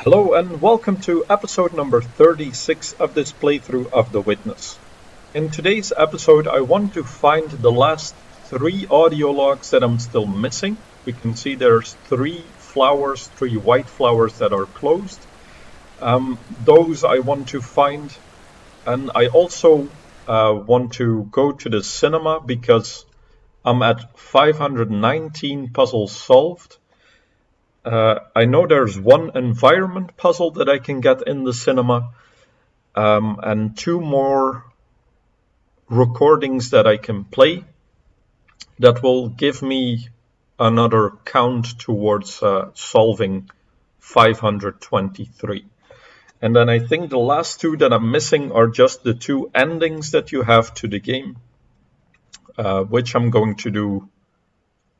Hello and welcome to episode number 36 of this playthrough of The Witness. In today's episode I want to find the last 3 audio logs that I'm still missing. We can see there's 3 white flowers that are closed. Those I want to find, and I also want to go to the cinema because I'm at 519 puzzles solved. I know there's one environment puzzle that I can get in the cinema, and 2 more recordings that I can play that will give me another count towards solving 523. And then I think the last 2 that I'm missing are just the 2 endings that you have to the game, which I'm going to do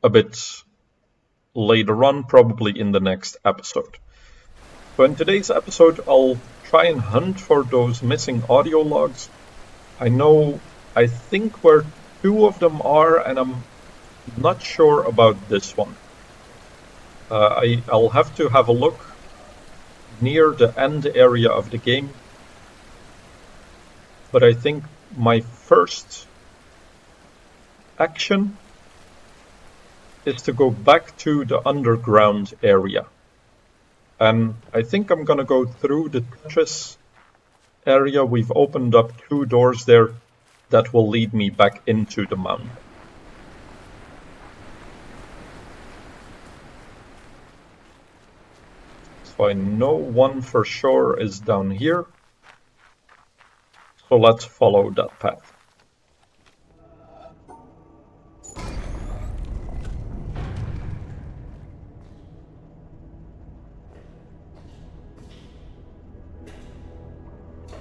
a bit later on, probably in the next episode. So in today's episode, I'll try and hunt for those missing audio logs. I think where 2 of them are, and I'm not sure about this one. I'll have to have a look near the end area of the game. But I think my first action is to go back to the underground area. And I think I'm gonna go through the Tetris area. We've opened up 2 doors there that will lead me back into the mountain. So I know one for sure is down here. So let's follow that path.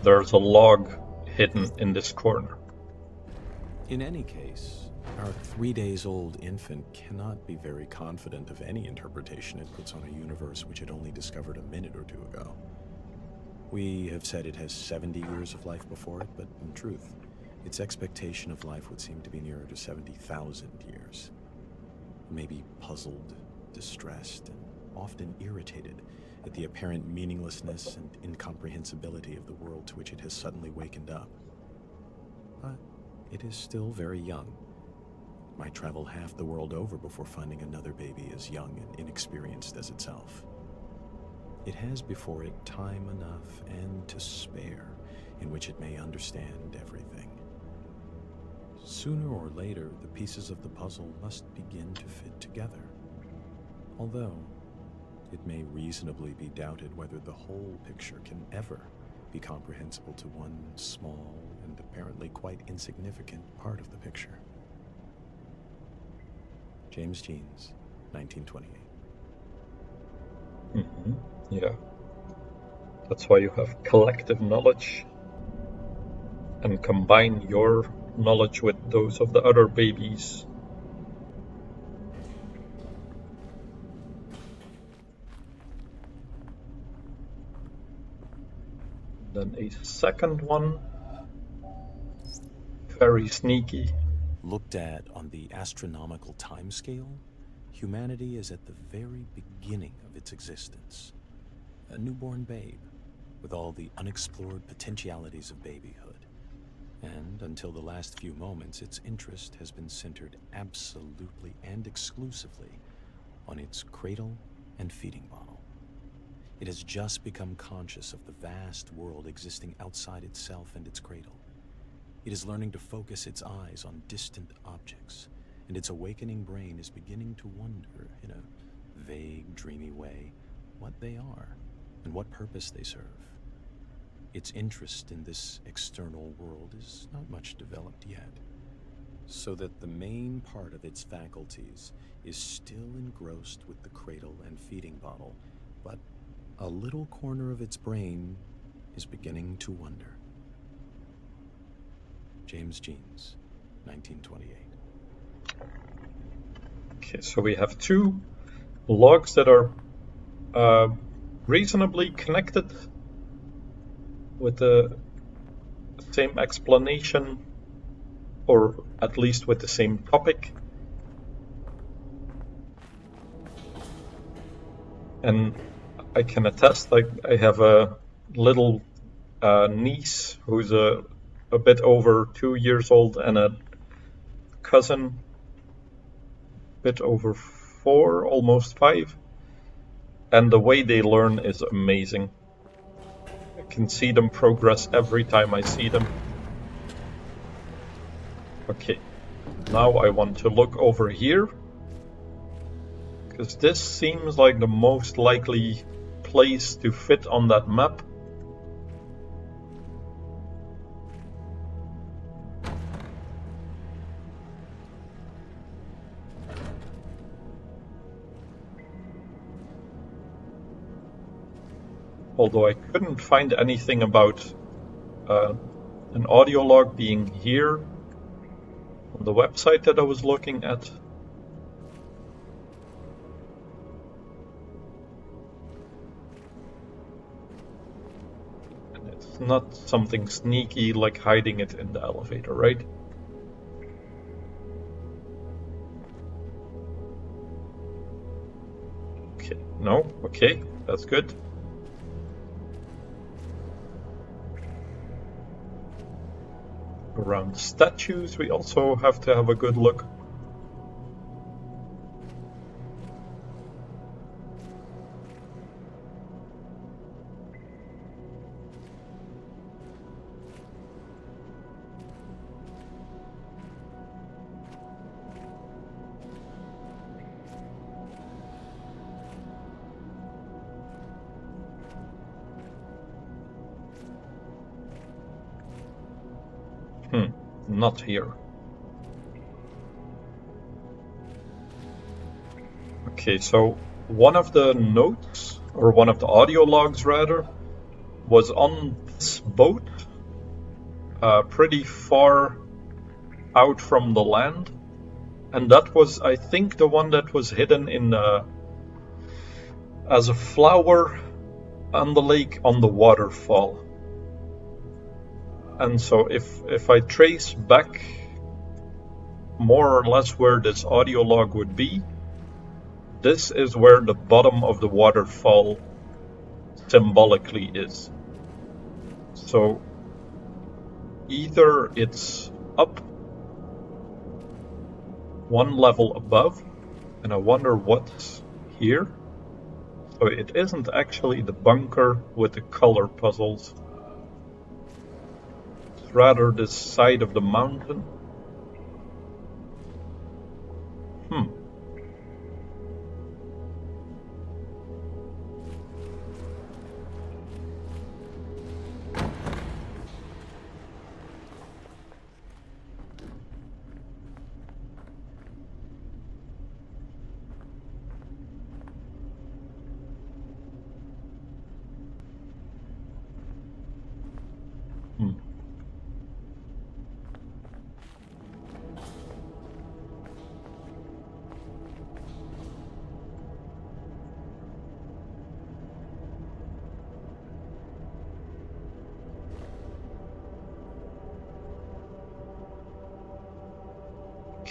There's a log hidden in this corner. In any case, our 3 days old infant cannot be very confident of any interpretation it puts on a universe which it only discovered a minute or 2 ago. We have said it has 70 years of life before it, but in truth, its expectation of life would seem to be nearer to 70,000 years. It may be puzzled, distressed, and often irritated at the apparent meaninglessness and incomprehensibility of the world to which it has suddenly wakened up. But it is still very young. It might travel half the world over before finding another baby as young and inexperienced as itself. It has before it time enough and to spare in which it may understand everything. Sooner or later, the pieces of the puzzle must begin to fit together. Although, it may reasonably be doubted whether the whole picture can ever be comprehensible to one small and apparently quite insignificant part of the picture. James Jeans, 1928. Yeah. That's why you have collective knowledge and combine your knowledge with those of the other babies. Then a second one, very sneaky. Looked at on the astronomical timescale, humanity is at the very beginning of its existence. A newborn babe, with all the unexplored potentialities of babyhood. And until the last few moments, its interest has been centered absolutely and exclusively on its cradle and feeding bottle. It has just become conscious of the vast world existing outside itself and its cradle. It is learning to focus its eyes on distant objects, and its awakening brain is beginning to wonder, in a vague, dreamy way, what they are and what purpose they serve. Its interest in this external world is not much developed yet, so that the main part of its faculties is still engrossed with the cradle and feeding bottle, but a little corner of its brain is beginning to wonder. James Jeans, 1928. Okay, so we have 2 logs that are reasonably connected with the same explanation, or at least with the same topic. And I can attest, like, I have a little niece who's a bit over 2 years old and a cousin a bit over 4, almost 5. And the way they learn is amazing. I can see them progress every time I see them. Okay, now I want to look over here, because this seems like the most likely place to fit on that map. Although I couldn't find anything about an audio log being here on the website that I was looking at. And it's not something sneaky like hiding it in the elevator, right? Okay, no, okay, that's good. Around statues, we also have to have a good look. Not here. Okay, so one of the notes, or one of the audio logs rather, was on this boat, pretty far out from the land. And that was, I think, the one that was hidden in as a flower on the lake on the waterfall. And so if I trace back more or less where this audio log would be, this is where the bottom of the waterfall symbolically is. So either it's up one level above, and I wonder what's here. So it isn't actually the bunker with the color puzzles. It's rather this side of the mountain.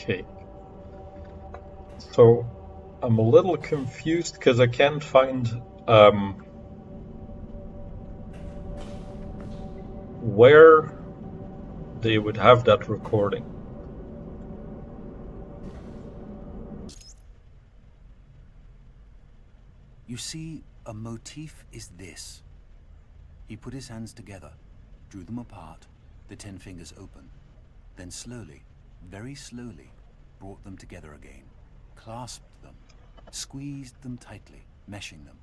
Okay. So I'm a little confused because I can't find where they would have that recording. You see, a motif is this. He put his hands together, drew them apart, the 10 fingers open, then slowly, very slowly, brought them together again, clasped them, squeezed them tightly, meshing them.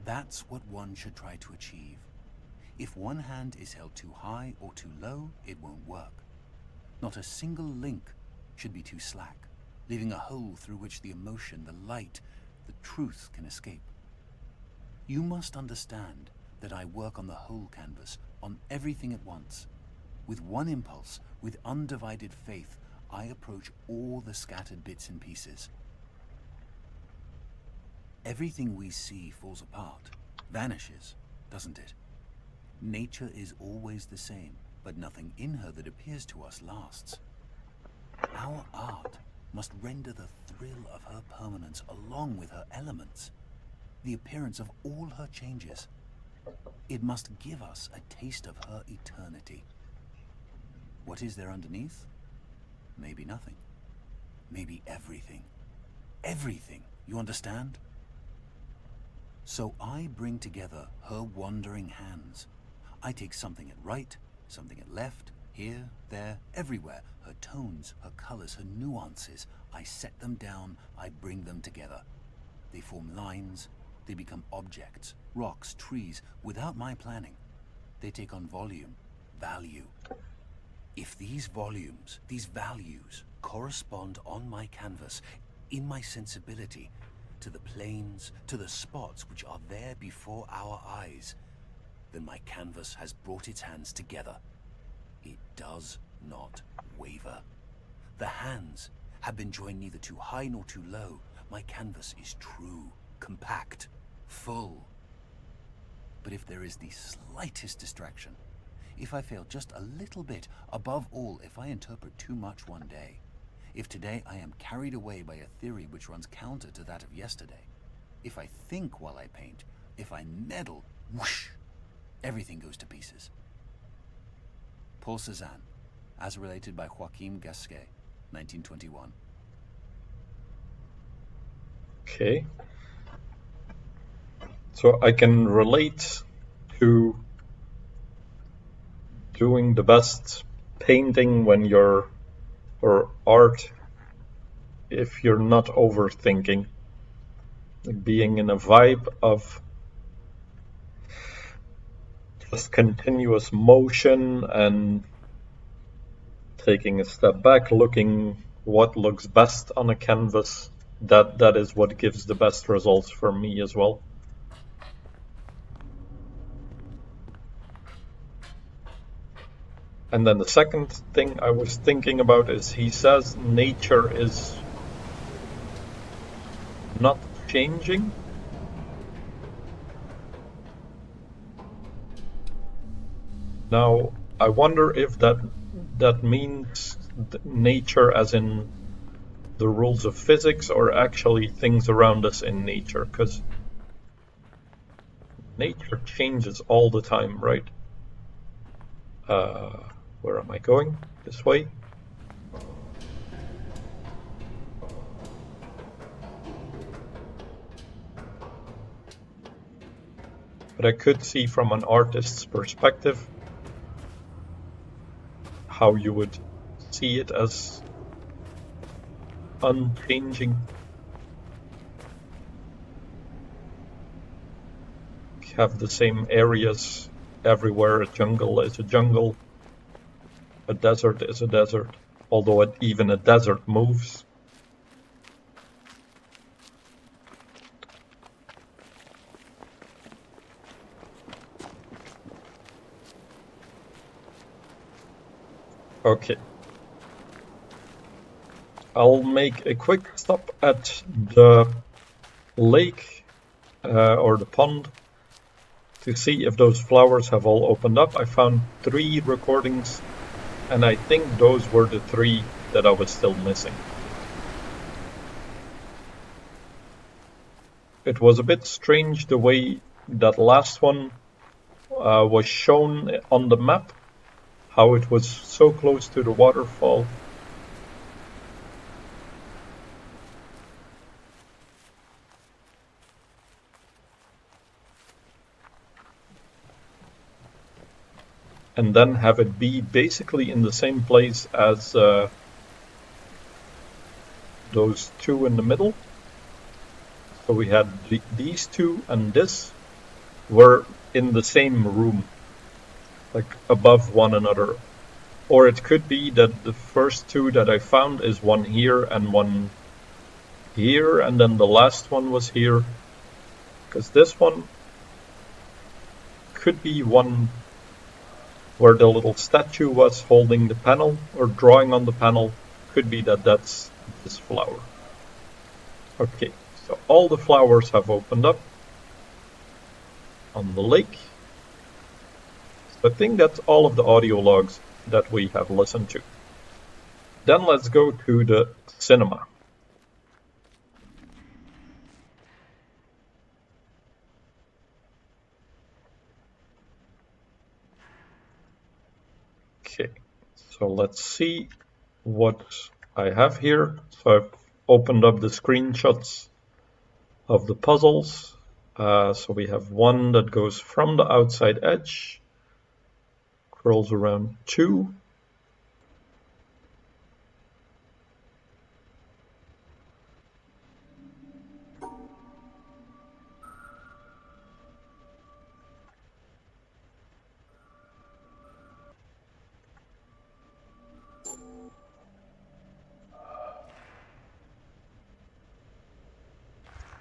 That's what one should try to achieve. If one hand is held too high or too low, it won't work. Not a single link should be too slack, leaving a hole through which the emotion, the light, the truth can escape. You must understand that I work on the whole canvas, on everything at once. With one impulse, with undivided faith, I approach all the scattered bits and pieces. Everything we see falls apart, vanishes, doesn't it? Nature is always the same, but nothing in her that appears to us lasts. Our art must render the thrill of her permanence along with her elements. the appearance of all her changes. It must give us a taste of her eternity. What is there underneath? Maybe nothing. Maybe everything. Everything, you understand? So I bring together her wandering hands. I take something at right, something at left, here, there, everywhere. Her tones, her colors, her nuances. I set them down, I bring them together. They form lines, they become objects, rocks, trees, without my planning. They take on volume, value. If these volumes, these values, correspond on my canvas, in my sensibility, to the planes, to the spots which are there before our eyes, then my canvas has brought its hands together. It does not waver. The hands have been joined neither too high nor too low. My canvas is true, compact, full. But if there is the slightest distraction, if I fail just a little bit, above all, if I interpret too much one day, if today I am carried away by a theory which runs counter to that of yesterday, if I think while I paint, if I meddle, whoosh, everything goes to pieces. Paul Cézanne, as related by Joachim Gasquet, 1921. Okay. So I can relate to doing the best painting when you're, or art, if you're not overthinking. Like being in a vibe of just continuous motion and taking a step back, looking what looks best on a canvas. That is what gives the best results for me as well. And then the second thing I was thinking about is he says nature is not changing. Now, I wonder if that means nature as in the rules of physics or actually things around us in nature, because nature changes all the time, right? Where am I going? This way? But I could see from an artist's perspective how you would see it as unchanging. Have the same areas everywhere. A jungle is a jungle. A desert is a desert. Although even a desert moves. Okay. I'll make a quick stop at the lake or the pond to see if those flowers have all opened up. I found 3 recordings, and I think those were the 3 that I was still missing. It was a bit strange the way that last one was shown on the map, how it was so close to the waterfall. And then have it be basically in the same place as those 2 in the middle. So we had these 2 and this were in the same room, like above one another. Or it could be that the first 2 that I found is one here and one here, and then the last one was here. Because this one could be one where the little statue was holding the panel or drawing on the panel. Could be that that's this flower. Okay, so all the flowers have opened up on the lake. So I think that's all of the audio logs that we have listened to. Then let's go to the cinema. Okay, so let's see what I have here. So I've opened up the screenshots of the puzzles. So we have one that goes from the outside edge, curls around 2.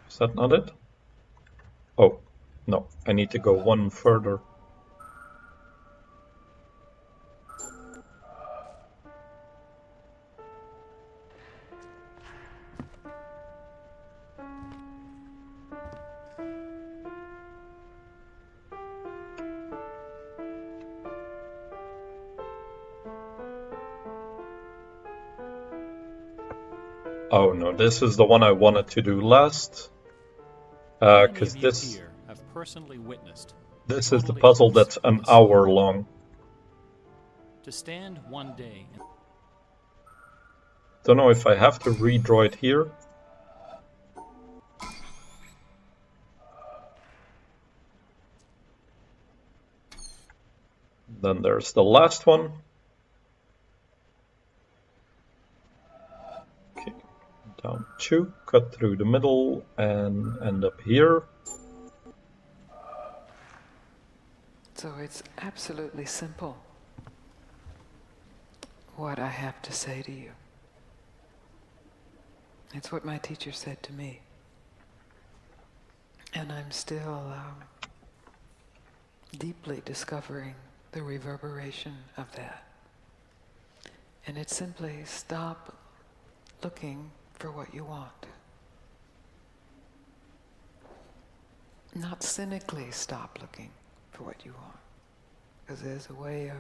Is that not it? Oh, no, I need to go one further. Oh no, this is the one I wanted to do last. Because this is the puzzle that's an hour long. To stand one day. Don't know if I have to redraw it here. Then there's the last one. Okay, down 2, cut through the middle and end up here. So it's absolutely simple what I have to say to you. It's what my teacher said to me. And I'm still deeply discovering the reverberation of that. And it's simply stop looking for what you want. Not cynically stop looking for what you want. Because there's a way of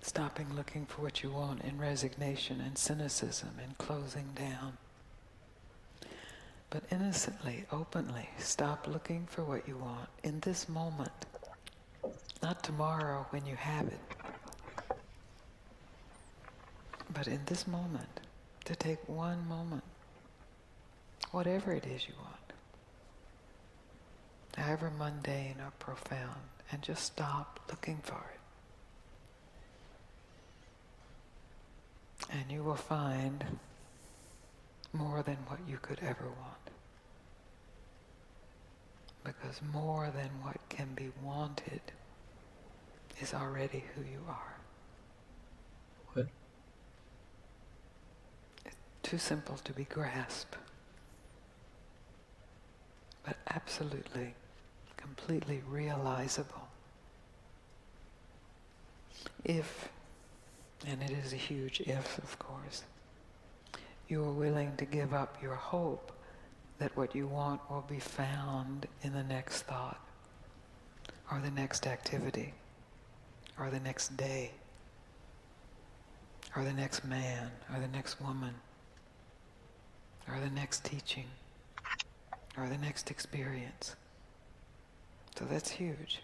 stopping looking for what you want in resignation and cynicism and closing down. But innocently, openly, stop looking for what you want in this moment. Not tomorrow when you have it. But in this moment, to take one moment, whatever it is you want, however mundane or profound, and just stop looking for it. And you will find more than what you could ever want. Because more than what can be wanted is already who you are. What? It's too simple to be grasped. But absolutely, completely realizable. If, and it is a huge if, of course, you are willing to give up your hope that what you want will be found in the next thought, or the next activity, or the next day, or the next man, or the next woman, or the next teaching, or the next experience. So that's huge.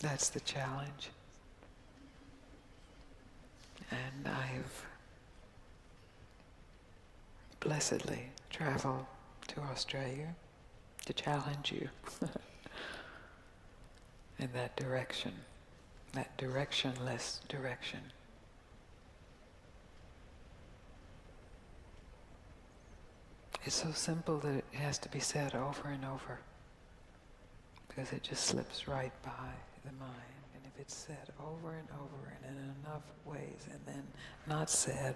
That's the challenge. And I've blessedly traveled to Australia to challenge you in that direction, that directionless direction. It's so simple that it has to be said over and over, because it just slips right by the mind. And if it's said over and over and in enough ways and then not said,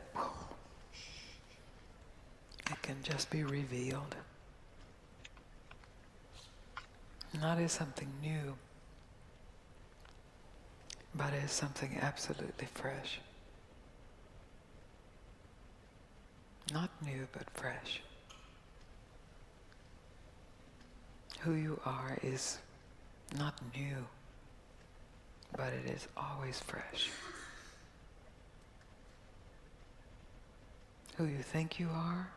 it can just be revealed. Not as something new, but as something absolutely fresh. Not new, but fresh. Who you are is not new, but it is always fresh. Who you think you are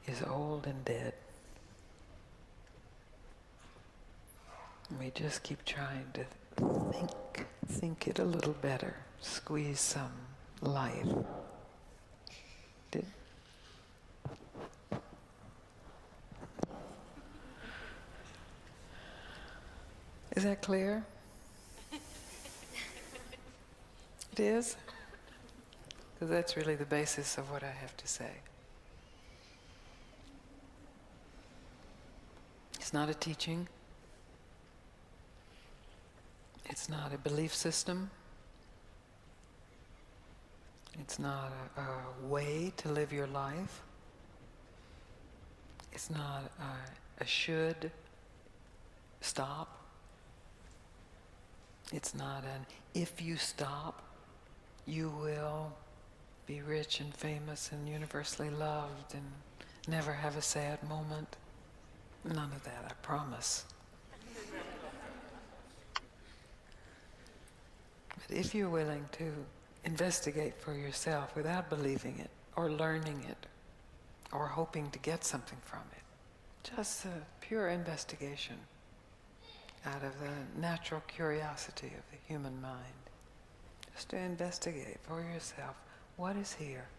is old and dead. We just keep trying to think it a little better. Squeeze some life. Is that clear? It is? Because that's really the basis of what I have to say. It's not a teaching. It's not a belief system. It's not a way to live your life. It's not a should stop. It's not an if you stop, you will be rich and famous and universally loved and never have a sad moment. None of that, I promise. But if you're willing to investigate for yourself without believing it or learning it or hoping to get something from it, just a pure investigation out of the natural curiosity of the human mind, just to investigate for yourself what is here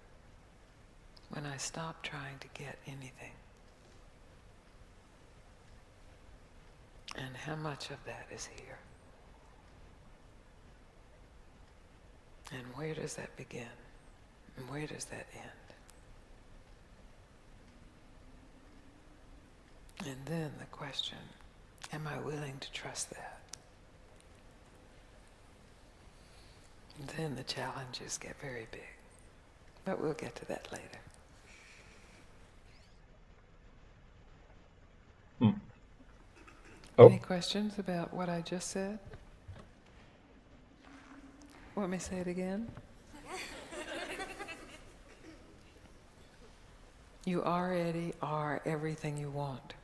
when I stop trying to get anything. And how much of that is here? And where does that begin? And where does that end? And then the question, am I willing to trust that? And then the challenges get very big. But we'll get to that later. Oh. Any questions about what I just said? Want me to say it again? You already are everything you want,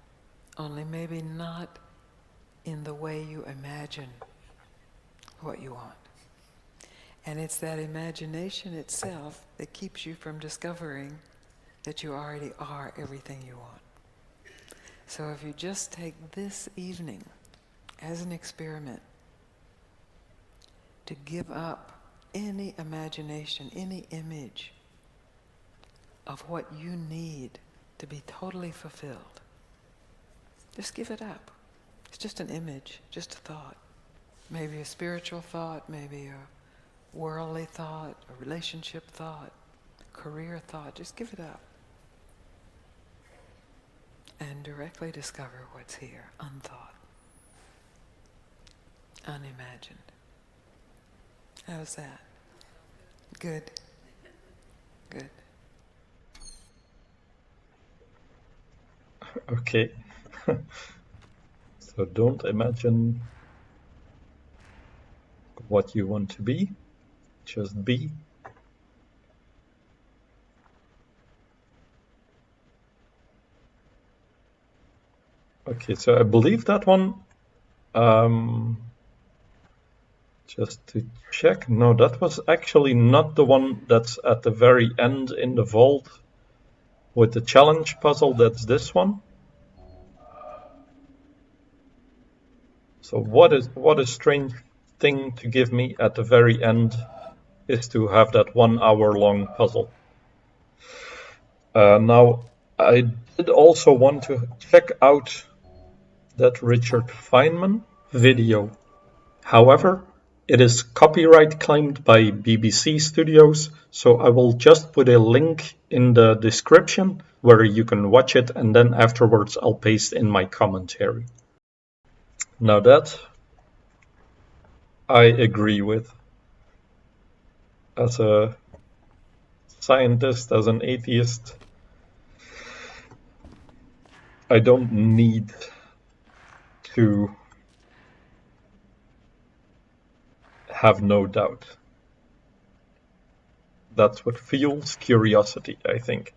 only maybe not in the way you imagine what you want. And it's that imagination itself that keeps you from discovering that you already are everything you want. So if you just take this evening as an experiment to give up any imagination, any image of what you need to be totally fulfilled, just give it up. It's just an image, just a thought. Maybe a spiritual thought, maybe a worldly thought, a relationship thought, career thought. Just give it up. And directly discover what's here, unthought, unimagined. How's that? Good. Good. Okay. So don't imagine what you want to be, just be. Okay, so I believe that one, just to check, no, that was actually not the one that's at the very end in the vault with the challenge puzzle. That's this one. So what a strange thing to give me at the very end is to have that 1 hour long puzzle. Now, I did also want to check out that Richard Feynman video. However, it is copyright claimed by BBC Studios, so I will just put a link in the description where you can watch it, and then afterwards I'll paste in my commentary. Now that I agree with. As a scientist, as an atheist, I don't need to have no doubt. That's what fuels curiosity, I think.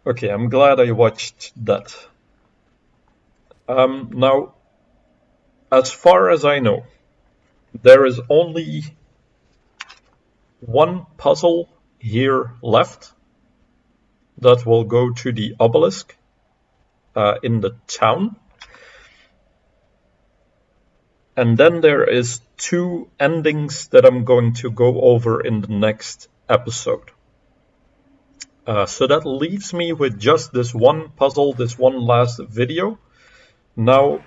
Okay, I'm glad I watched that. Now, as far as I know, there is only one puzzle here left that will go to the obelisk in the town. And then there is 2 endings that I'm going to go over in the next episode. So that leaves me with just this one puzzle, this one last video. Now,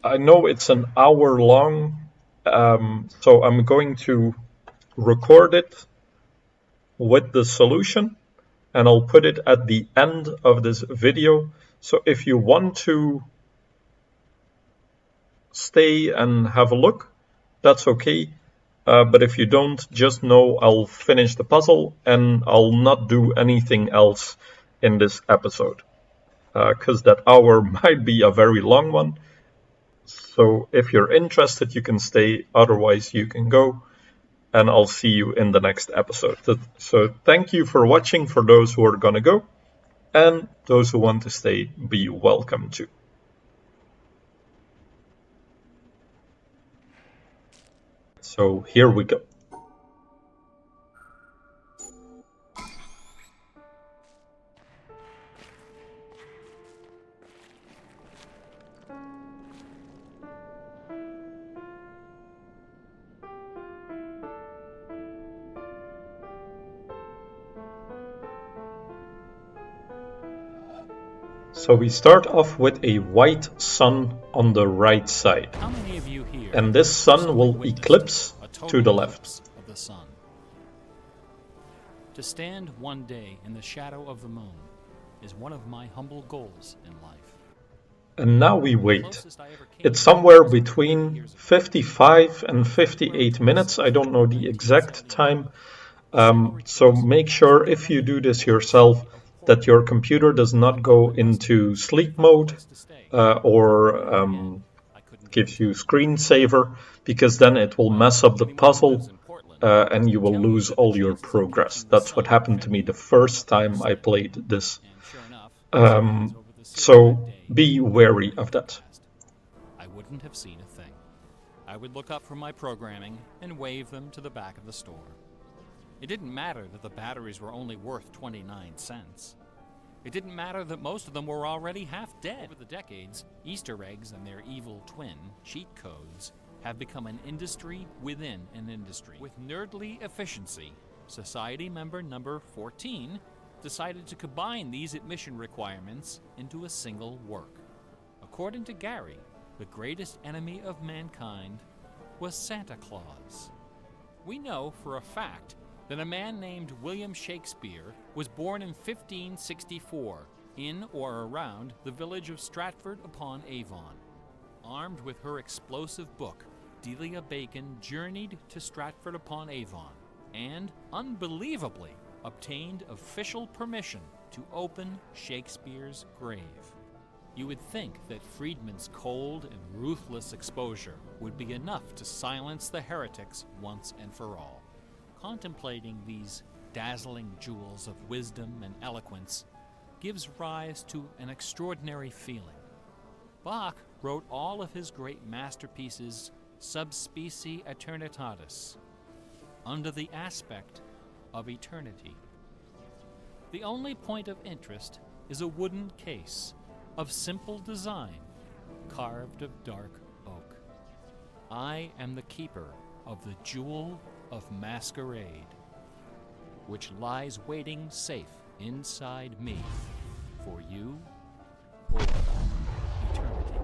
I know it's an hour long, so I'm going to record it with the solution, and I'll put it at the end of this video. So if you want to stay and have a look, that's okay. But if you don't, just know I'll finish the puzzle and I'll not do anything else in this episode, because that hour might be a very long one. So if you're interested, you can stay, otherwise you can go, and I'll see you in the next episode. So thank you for watching for those who are gonna go, and those who want to stay, be welcome to. So here we go. So we start off with a white sun on the right side. How many of you here And this sun will witnessed eclipse a total to the left. eclipse of the sun? To stand one day in the shadow of the moon is one of my humble goals in life. And now we The wait. closest I ever came It's to somewhere was 30 between years ago. 55 and 58 minutes. I don't know the exact time. So make sure if you do this yourself that your computer does not go into sleep mode or gives you screensaver, because then it will mess up the puzzle and you will lose all your progress. That's what happened to me the first time I played this. So be wary of that. I wouldn't have seen a thing. I would look up from my programming and wave them to the back of the store. It didn't matter that the batteries were only worth 29 cents. It didn't matter that most of them were already half dead. Over the decades, Easter eggs and their evil twin, cheat codes, have become an industry within an industry. With nerdly efficiency, Society member number 14 decided to combine these admission requirements into a single work. According to Gary, the greatest enemy of mankind was Santa Claus. We know for a fact that a man named William Shakespeare was born in 1564 in or around the village of Stratford-upon-Avon. Armed with her explosive book, Delia Bacon journeyed to Stratford-upon-Avon and, unbelievably, obtained official permission to open Shakespeare's grave. You would think that Friedman's cold and ruthless exposure would be enough to silence the heretics once and for all. Contemplating these dazzling jewels of wisdom and eloquence gives rise to an extraordinary feeling. Bach wrote all of his great masterpieces sub specie eternitatis, under the aspect of eternity. The only point of interest is a wooden case of simple design, carved of dark oak. I am the keeper of the jewel of masquerade, which lies waiting safe inside me for you or eternity.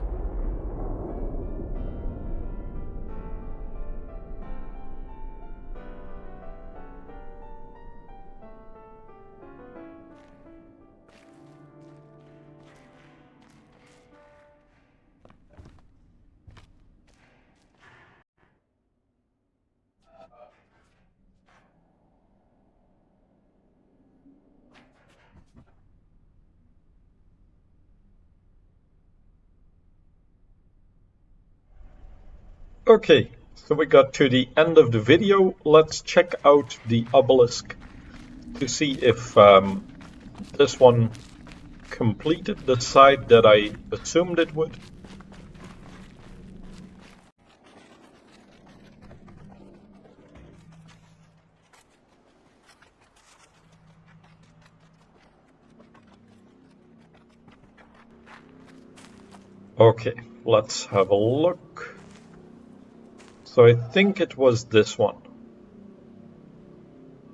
Okay, so we got to the end of the video. Let's check out the obelisk to see if this one completed the side that I assumed it would. Okay, let's have a look. So I think it was this one.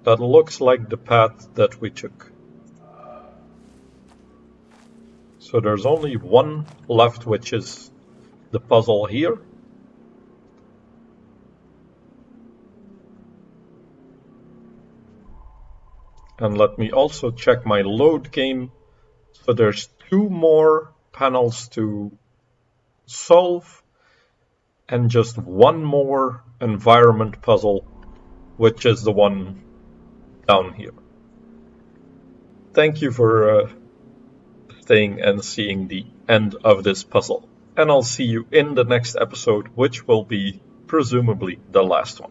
That looks like the path that we took. So there's only one left, which is the puzzle here. And let me also check my load game. So there's 2 more panels to solve and just 1 more environment puzzle, which is the one down here. Thank you for staying and seeing the end of this puzzle. And I'll see you in the next episode, which will be presumably the last one.